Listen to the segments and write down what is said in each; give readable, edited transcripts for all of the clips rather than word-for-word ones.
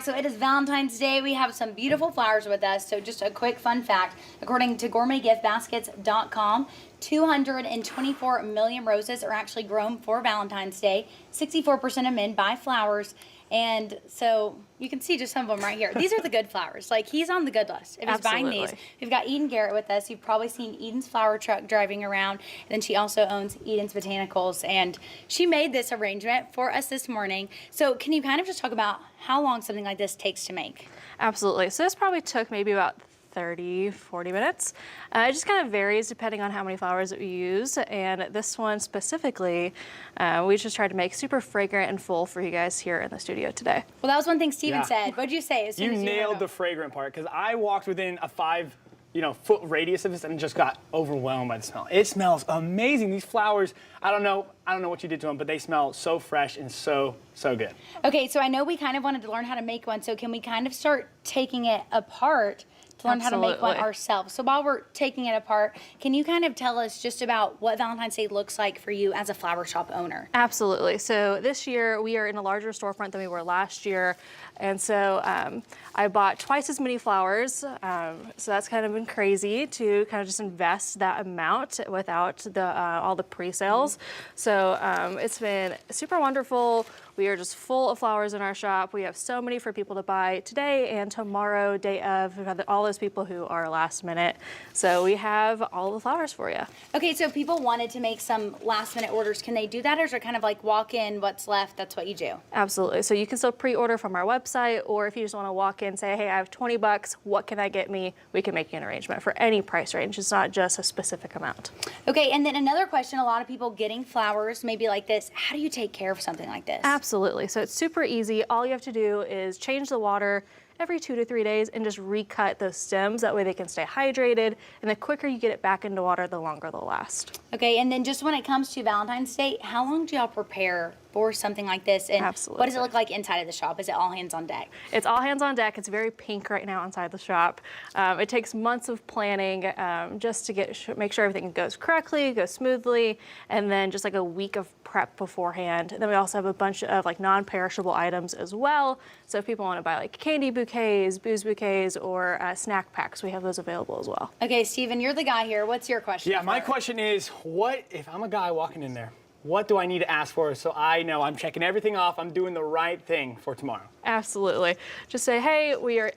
back. So it is Valentine's Day. We have some beautiful flowers with us. So just a quick fun fact, according to gourmetgiftbaskets.com, 224 million roses are actually grown for Valentine's Day. 64% of men buy flowers. And so you can see just some of them right here. These are the good flowers. Like, he's on the good list if he's buying these. We've got Eden Garett with us. You've probably seen Eden's flower truck driving around. And then she also owns Eden's Botanicals. And she made this arrangement for us this morning. So can you kind of just talk about how long something like this takes to make? Absolutely. So this probably took maybe about 30, 40 minutes. It just kind of varies depending on how many flowers that we use. And this one specifically, we just tried to make super fragrant and full for you guys here in the studio today. Well, that was one thing Steven said. What'd you say as soon as you nailed the fragrant part, because I walked within a 5-foot radius of this and just got overwhelmed by the smell. It smells amazing. These flowers, I don't know what you did to them, but they smell so fresh and so good. Okay, so I know we kind of wanted to learn how to make one, so can we kind of start taking it apart to learn how to make one ourselves? So while we're taking it apart, can you kind of tell us just about what Valentine's Day looks like for you as a flower shop owner? Absolutely. So this year we are in a larger storefront than we were last year. And so I bought twice as many flowers. So that's kind of been crazy to kind of just invest that amount without all the pre-sales. So it's been super wonderful. We are just full of flowers in our shop. We have so many for people to buy today and tomorrow, day of. We've got all those people who are last minute. So we have all the flowers for you. Okay, so if people wanted to make some last minute orders, can they do that, or is it kind of like walk in, what's left, that's what you do? Absolutely. So you can still pre-order from our website, or if you just want to walk in and say, hey, I have 20 bucks, what can I get me? We can make you an arrangement for any price range. It's not just a specific amount. Okay, and then another question, a lot of people getting flowers maybe like this, how do you take care of something like this? Absolutely. So it's super easy. All you have to do is change the water every 2 to 3 days and just recut those stems. That way they can stay hydrated. And the quicker you get it back into water, the longer they'll last. Okay, and then just when it comes to Valentine's Day, how long do y'all prepare for something like this? And what does it look like inside of the shop? Is it all hands on deck? It's all hands on deck. It's very pink right now inside the shop. It takes months of planning just to make sure everything goes correctly, goes smoothly, and then just like a week of prep beforehand. And then we also have a bunch of like non-perishable items as well. So if people want to buy like candy bouquets, booze bouquets, or snack packs, we have those available as well. Okay, Steven, you're the guy here. What's your question? Yeah, my question is, what if I'm a guy walking in there? What do I need to ask for so I know I'm checking everything off, I'm doing the right thing for tomorrow? Absolutely. Just say, hey, we are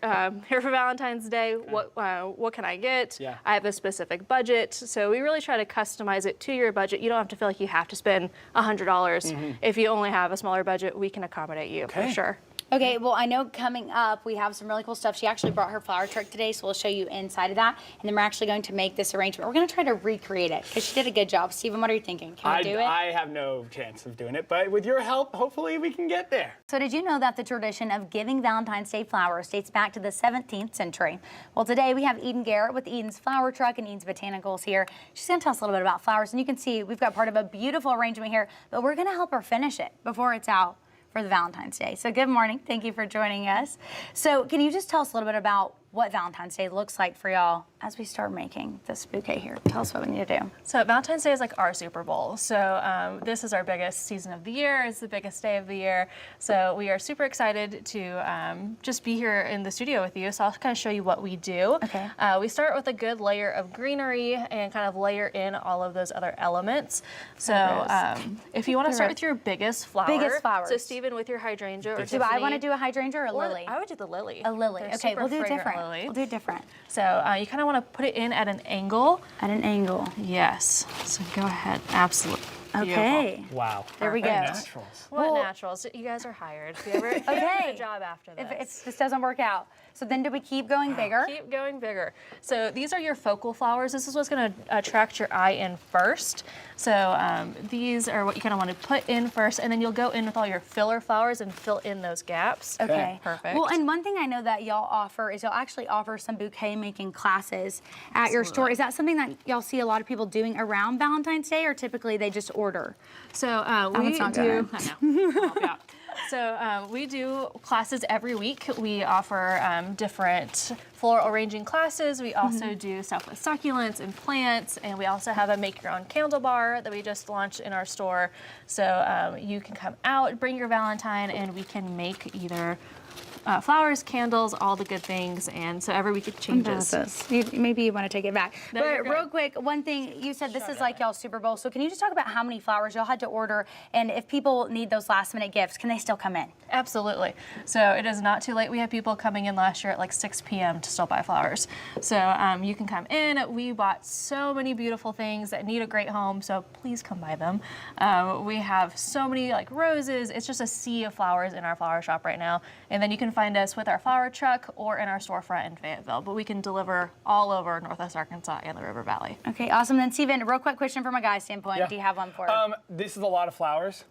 here for Valentine's Day. What can I get? Yeah. I have a specific budget. So we really try to customize it to your budget. You don't have to feel like you have to spend $100. If you only have a smaller budget, we can accommodate you for sure. Okay, well, I know coming up we have some really cool stuff. She actually brought her flower truck today, so we'll show you inside of that. And then we're actually going to make this arrangement. We're going to try to recreate it because she did a good job. Steven, what are you thinking? Can we do it? I have no chance of doing it, but with your help, hopefully we can get there. So did you know that the tradition of giving Valentine's Day flowers dates back to the 17th century? Well, today we have Eden Garett with Eden's flower truck and Eden's Botanicals here. She's going to tell us a little bit about flowers, and you can see we've got part of a beautiful arrangement here, but we're going to help her finish it before it's out for the Valentine's Day. So good morning. Thank you for joining us. So can you just tell us a little bit about what Valentine's Day looks like for y'all as we start making this bouquet here? Tell us what we need to do. So Valentine's Day is like our Super Bowl. So this is our biggest season of the year. It's the biggest day of the year. So we are super excited to just be here in the studio with you. So I'll kind of show you what we do. Okay. We start with a good layer of greenery and kind of layer in all of those other elements. So if you want to start with your biggest flower. Biggest flowers. So Steven, with your hydrangea or Do Tiffany, I want to do a hydrangea or a lily? I would do the lily. A lily. They're Okay, we'll do super different. fragrant lily. We'll do different. So you kind of want to put it in at an angle. At an angle. Yes. So go ahead. Absolutely. Okay. Beautiful. Wow. There we go. Naturals. What naturals? You guys are hired. If you ever get a job after this. If this doesn't work out. So then do we keep going bigger? Keep going bigger. So these are your focal flowers. This is what's going to attract your eye in first. So these are what you kind of want to put in first, and then you'll go in with all your filler flowers and fill in those gaps. Okay. Perfect. Well, and one thing I know that y'all offer is y'all actually offer some bouquet making classes at your store. Is that something that y'all see a lot of people doing around Valentine's Day, or typically they just order? So we do. I know. Yeah. So we do classes every week. We offer different floral arranging classes. We also do stuff with succulents and plants, and we also have a make your own candle bar that we just launched in our store. So you can come out, bring your Valentine, and we can make either flowers, candles, all the good things, and so every week it changes. Maybe you want to take it back. No, but you're real good. quick, one thing you said, this is like y'all's Super Bowl. So can you just talk about how many flowers y'all had to order, and if people need those last minute gifts, can they still come in? Absolutely. So it is not too late. We had people coming in last year at like 6 p.m. to still buy flowers. So you can come in. We bought so many beautiful things that need a great home, so please come buy them. We have so many like roses. It's just a sea of flowers in our flower shop right now. And then you can find us with our flower truck or in our storefront in Fayetteville. But we can deliver all over Northwest Arkansas and the River Valley. Okay, awesome. Then Steven, real quick question from a guy's standpoint. Yeah. Do you have one for us? This is a lot of flowers.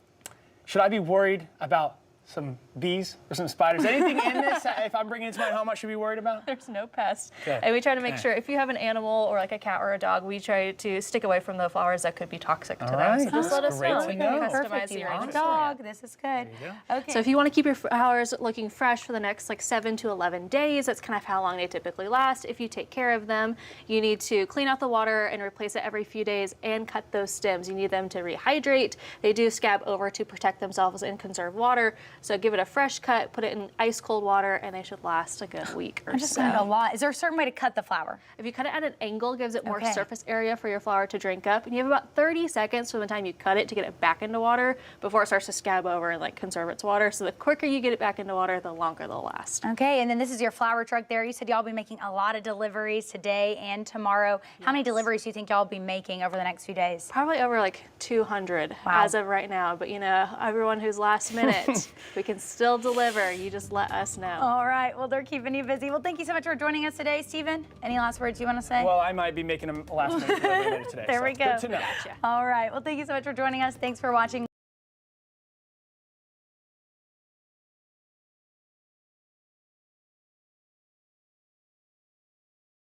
Should I be worried about some bees or some spiders? Anything in this, if I'm bringing it to my home, I should be worried about? There's no pests. Okay. And we try to make Okay. sure if you have an animal or like a cat or a dog, we try to stick away from the flowers that could be toxic to them. right. So just let us Great know. to We know. can Perfect. customize You the have a arrangement. dog. This is good. Okay. So if you want to keep your flowers looking fresh for the next like 7 to 11 days, that's kind of how long they typically last. If you take care of them, you need to clean out the water and replace it every few days and cut those stems. You need them to rehydrate. They do scab over to protect themselves and conserve water. So give it a fresh cut, put it in ice cold water, and they should last a good week or I'm just so. learned a lot. Is there a certain way to cut the flower? If you cut it at an angle, it gives it more Okay. surface area for your flower to drink up. And you have about 30 seconds from the time you cut it to get it back into water before it starts to scab over and like conserve its water. So the quicker you get it back into water, the longer they'll last. Okay, and then this is your flower truck there. You said y'all be making a lot of deliveries today and tomorrow. How many deliveries do you think y'all will be making over the next few days? Probably over like 200 Wow. as of right now. But you know, everyone who's last minute, we can still deliver. You just let us know. All right, well, they're keeping you busy. Well, thank you so much for joining us today, Steven. Any last words you want to say? Well, I might be making a last minute delivery later today. There so we go. Good to know. Gotcha. All right, well, thank you so much for joining us. Thanks for watching.